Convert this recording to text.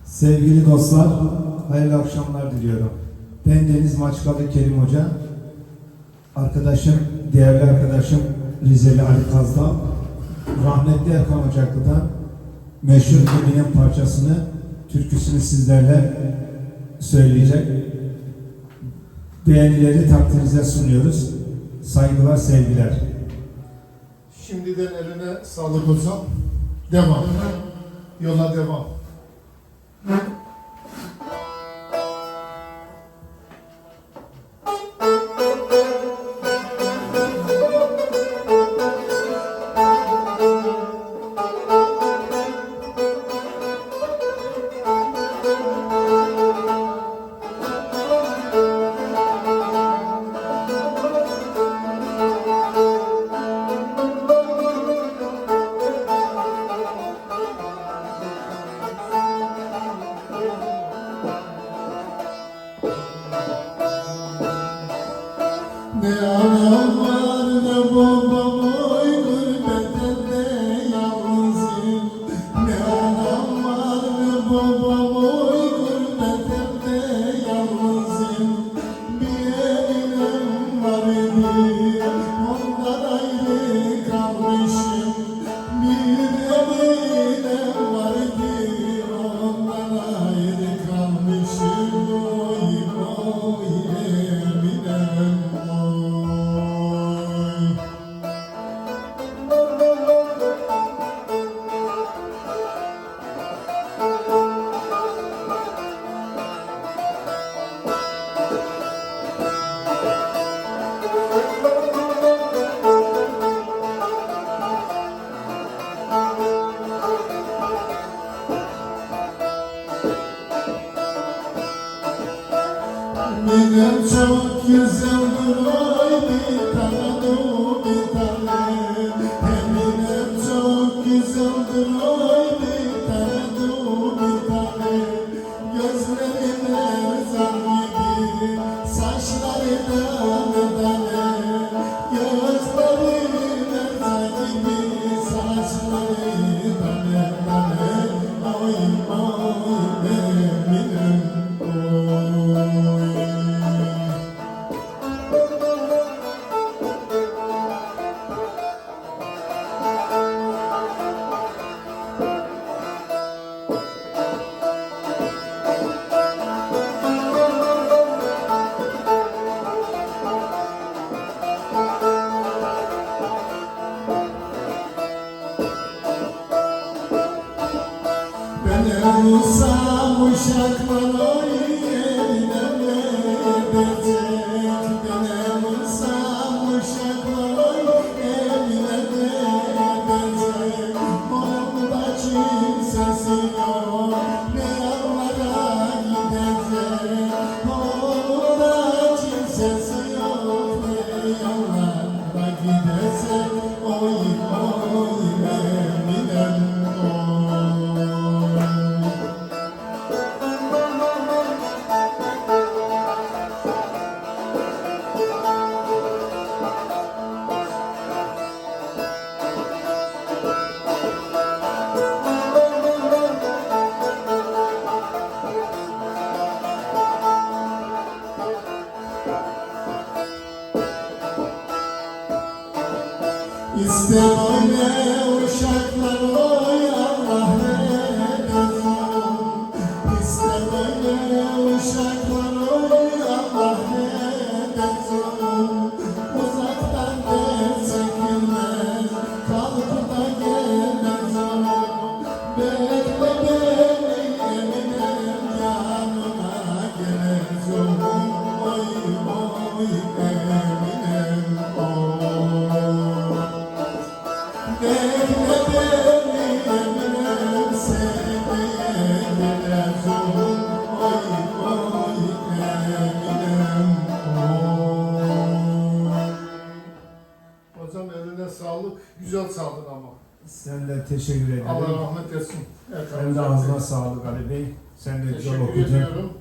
Sevgili dostlar, hayırlı akşamlar diliyorum. Ben Deniz Maçkalı Kerim Hoca, değerli arkadaşım Rizeli Ali Kazdağ, rahmetli Erkan Ocaklı'dan meşhur Geminin parçasını, türküsünü sizlerle söyleyecek. Beğenileri takdirinize sunuyoruz. Saygılar, sevgiler. Şimdiden eline sağlık olsun. Devam. Yola devam. Ne anam var ne babam oy gurbetinde yalnızım. Ne anam var ne babam oy gurbetinde yalnızım. Bir evim var idi ondan ayrı kalmışım. Bir evim var idi ondan ayrı kalmışım. Oy oy Eminem. Benim çok güzeldir oy bir tane o bir tane. Benim çok güzeldir oy bir tane o bir tane. Gözlerine zar gibi, saçlarına tane. Gözlerine zar gibi, saçlarına tane. Oy oy Eminem oy. Ben olsam uşaklar oy eline edecek. Ben olsam uşaklar oy eline edecek. Onun da kimsesi yok, ne yollara gidecek. Onun da kimsesi yok, ne yollara gidecek. Oy oy Eminem oy. İşte böyle uşaklar oy Allah eylesin. İşte böyle uşaklar oy Allah eylesin. Uzaktan da çekilmez, kalkıp da gelmez o. Bekle beni Eminem yanına geleceğim. Oy oy Eminem oy. Bekle beni Eminem sevmeye geleceğim. Oy oy Eminem oy. Hocam eline sağlık, güzel çaldın ama. Sen de teşekkür ederim. Allah rahmet etsin. Sen de ağzına sağlık Ali Bey. Sen de güzel Teşekkür okudun. ediyorum.